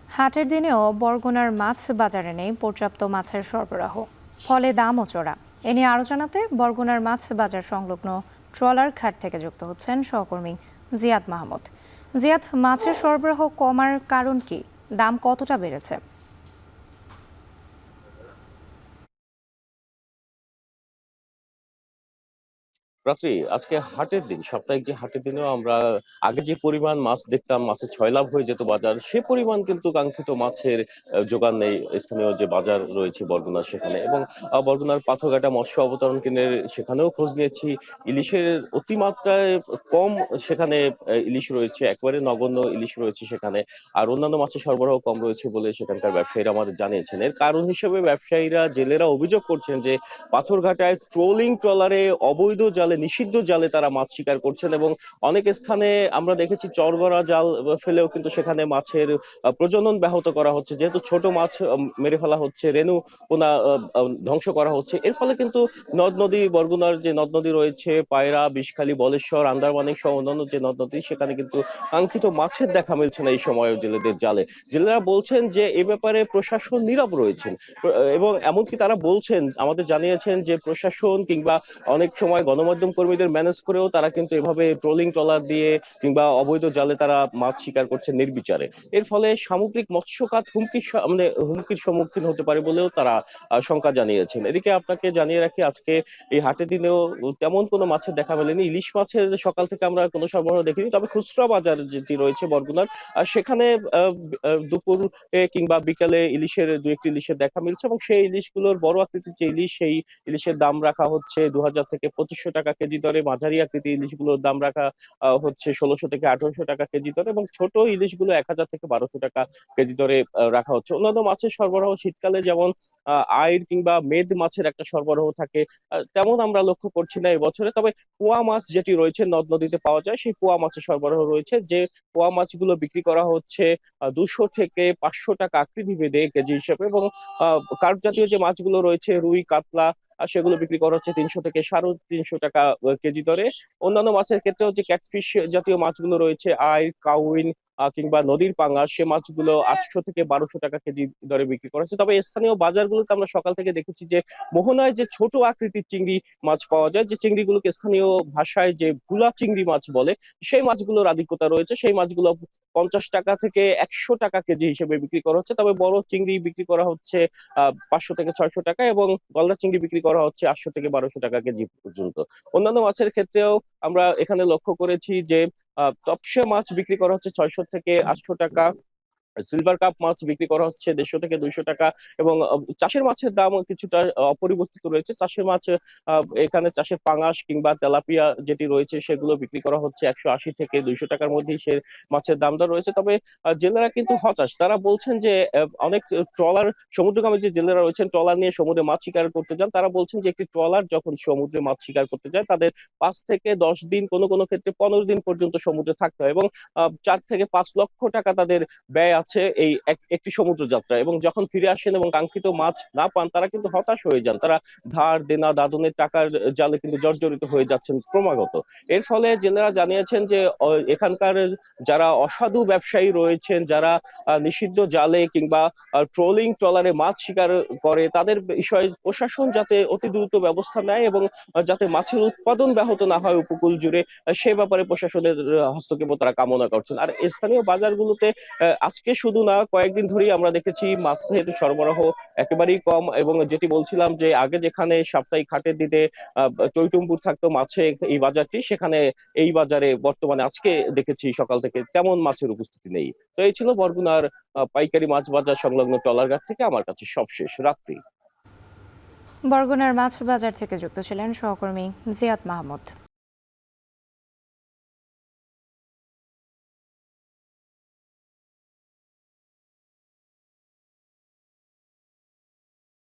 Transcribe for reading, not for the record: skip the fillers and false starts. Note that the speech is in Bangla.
হাটের দিনেও বরগুনার মাছ বাজারে নেই পর্যাপ্ত মাছের সরবরাহ, ফলে দামও চড়া। এ নিয়ে আরও জানাতে বরগুনার মাছ বাজার সংলগ্ন ট্রলার ঘাট থেকে যুক্ত হচ্ছেন সহকর্মী জিয়াদ মাহমুদ। জিয়াদ, মাছের সরবরাহ কমার কারণ কি? দাম কতটা বেড়েছে? রাত্রি আজকে হাটের দিন, সাপ্তাহিক যে হাটের দিনেও আমরা আগে যে পরিমাণ মাছ দেখতাম, মাছের ছয়লাভ হয়ে যেত বাজার, সে পরিমাণ কিন্তু কাঙ্ক্ষিত মাছের জোগান নেই স্থানীয় যে বাজার রয়েছে বরগুনা সেখানে। এবং বরগুনার পাথরঘাটা মৎস্য অবতরণ কেন্দ্রের সেখানেও খোঁজ নিয়েছি। ইলিশের অতিমাত্রায় কম সেখানে ইলিশ রয়েছে, একেবারে নগণ্য ইলিশ রয়েছে সেখানে। আর অন্যান্য মাছের সরবরাহ কম রয়েছে বলে সেখানকার ব্যবসায়ীরা আমাদের জানিয়েছেন। এর কারণ হিসেবে ব্যবসায়ীরা, জেলেরা অভিযোগ করছেন যে পাথরঘাটায় ট্রোলিং ট্রলারে অবৈধ জালে, নিষিদ্ধ জালে তারা মাছ শিকার করছেন। এবং অনেক স্থানে আমরা দেখেছি চরগড়া জাল ফেলেও কিন্তু সেখানে মাছের প্রজনন ব্যাহত করা হচ্ছে, যেহেতু ছোট মাছ মেরে ফেলা হচ্ছে, রেণু পোনা ধ্বংস করা হচ্ছে। এর ফলে কিন্তু নদ নদী, বরগুনার যে নদ নদী রয়েছে, পায়রা, বিষখালী, বলেশ্বর, আন্দারমানিক সহ অন্যান্য যে নদ নদী, সেখানে কিন্তু কাঙ্ক্ষিত মাছের দেখা মিলছে না এই সময় জেলেদের জালে। জেলেরা বলছেন যে এ ব্যাপারে প্রশাসন নীরব রয়েছেন। এবং এমনকি তারা বলছেন, আমাদের জানিয়েছেন যে প্রশাসন কিংবা অনেক সময় গণমাধ্যম কর্মীদের ম্যানেজ করেও তারা কিন্তু এভাবে ট্রোলিং ট্রলার দিয়ে কিংবা অবৈধ জালে তারা মাছ শিকার করছে নির্বিচারে। এর ফলে সামগ্রিক মৎস্য খাত মানে হুমকির সম্মুখীন হতে পারে বলেও তারা শঙ্কা জানিয়েছেন। এদিকে আপনাকে জানিয়ে রাখি, আজকে এই হাটের দিনেও তেমন কোনো মাছের দেখা মেলেনি। ইলিশ মাছের সকাল থেকে আমরা কোনো সরবরাহ দেখিনি, তবে খুচরা বাজার যেটি রয়েছে বরগুনার, সেখানে দুপুর কিংবা বিকালে ইলিশের দু একটি ইলিশের দেখা মিলছে। এবং সেই ইলিশগুলোর বড় আকৃতির যে ইলিশ, সেই ইলিশের দাম রাখা হচ্ছে ২০০০ থেকে ২৫০০ টাকা কেজি দরে। মাঝারি আকৃতির ইলিশগুলোর দাম রাখা হচ্ছে ১৬০০ থেকে ১৮০০ টাকা কেজি দরে। এবং ছোট ইলিশগুলো ১০০০ থেকে ১২০০ টাকা কেজি দরে রাখা হচ্ছে। অন্যান্য মাছের সরবরাহ শীতকালে যেমন আইড় কিংবা মেদ মাছের একটা সরবরাহ থাকে, তেমন আমরা লক্ষ্য করছি না এবছরে। তবে পোয়া মাছ যেটি রয়েছে নদ নদীতে পাওয়া যায়, সেই পোয়া মাছের সরবরাহ রয়েছে। যে পোয়া মাছগুলো বিক্রি করা হচ্ছে ২০০ থেকে ৫০০ টাকা আকৃতি ভেদে কেজি হিসেবে। এবং কার্প জাতীয় যে মাছগুলো রয়েছে, রুই, কাতলা, সেগুলো বিক্রি করা হচ্ছে ৩০০ থেকে ৩৫০ টাকা কেজি দরে। অন্যান্য মাছের ক্ষেত্রেও যে ক্যাটফিশ জাতীয় মাছগুলো রয়েছে, আইড়, কাউইন কিংবা নদীর পাঙ্গাস, সে মাছগুলো ৮০০ থেকে ১২০০ টাকা কেজি দরে বিক্রি করা হচ্ছে। তবে স্থানীয় বাজারগুলোতে আমরা সকাল থেকে দেখেছি যে মোহনায় যে ছোট আকৃতির চিংড়ি মাছ পাওয়া যায়, যে চিংড়িগুলোকে স্থানীয় ভাষায় যে ভুলা চিংড়ি মাছ বলে, সেই মাছগুলোর আধিক্যতা রয়েছে। সেই মাছগুলো ৫০ টাকা থেকে ১০০ টাকা কেজি হিসেবে বিক্রি করা হচ্ছে। তবে বড় চিংড়ি বিক্রি করা হচ্ছে ৫০০ থেকে ৬০০ টাকা, এবং গলদা চিংড়ি বিক্রি করা হচ্ছে ৮০০ থেকে ১২০০ টাকা কেজি পর্যন্ত। অন্যান্য মাছের ক্ষেত্রেও আমরা এখানে লক্ষ্য করেছি যে তপসে মাছ বিক্রি করা হচ্ছে ৬০০ থেকে ৮০০ টাকা। সিলভার কাপ মাছ বিক্রি করা হচ্ছে ১৫০ থেকে ২০০ টাকা। এবং চাষের মাছের দাম কিছুটা অপরিবর্তিত রয়েছে। চাষের মাছ, এখানে চাষের পাঙাশ কিংবা তেলাপিয়া যেটি রয়েছে, সেগুলো বিক্রি করা হচ্ছে ১৮০ থেকে ২০০ টাকার মধ্যেই সে মাছের দাম দর রয়েছে। তবে জেলেরা কিন্তু হতাশ। তারা বলছেন যে অনেক ট্রলার, সমুদ্রগামী যে জেলেরা রয়েছেন, ট্রলার নিয়ে সমুদ্রে মাছ শিকার করতে যান, তারা বলছেন যে একটি ট্রলার যখন সমুদ্রে মাছ শিকার করতে যায়, তাদের ৫ থেকে ১০ দিন, কোনো কোনো ক্ষেত্রে ১৫ দিন পর্যন্ত সমুদ্রে থাকতে হয়। এবং ৪ থেকে ৫ লক্ষ টাকা তাদের ব্যয় আছে এই একটি সমুদ্র যাত্রা। এবং যখন ফিরে আসেন এবং কাঙ্ক্ষিত মাছ না পান, তারা কিন্তু হতাশ হয়ে যান। তারা ধার দেনা দাদনের টাকার জালে কিন্তু জর্জরিত হয়ে যাচ্ছেন ক্রমাগত। এর ফলে জেলেরা জানিয়েছেন যে এখানকার যারা অসাধু ব্যবসায়ী রয়েছেন, যারা নিষিদ্ধ জালে কিংবা ট্রোলিং ট্রলারে মাছ শিকার করে, তাদের বিষয়ে প্রশাসন যাতে অতি দ্রুত ব্যবস্থা নেয় এবং যাতে মাছের উৎপাদন ব্যাহত না হয় উপকূল জুড়ে, সে ব্যাপারে প্রশাসনের হস্তক্ষেপ তারা কামনা করছেন। আর স্থানীয় বাজারগুলোতে আজকে শুধু না, কয়েকদিন ধরেই আমরা দেখেছি মাছের সরবরাহ একেবারেই কম। এবং যেটি বলছিলাম যে আগে যেখানে সাপ্তাহিক হাটের দিনে টইটুম্বুর থাকতো মাছে এই বাজারটি, সেখানে এই বাজারে বর্তমানে আজকে দেখেছি সকাল থেকে তেমন মাছের উপস্থিতি নেই। তো এই ছিল বরগুনার পাইকারি মাছ বাজার সংলগ্ন ট্রলারঘাট থেকে আমার কাছে সবশেষ রাত্রি। বরগুনার মাছ বাজার থেকে যুক্ত ছিলেন সহকর্মী জিয়াদ মাহমুদ।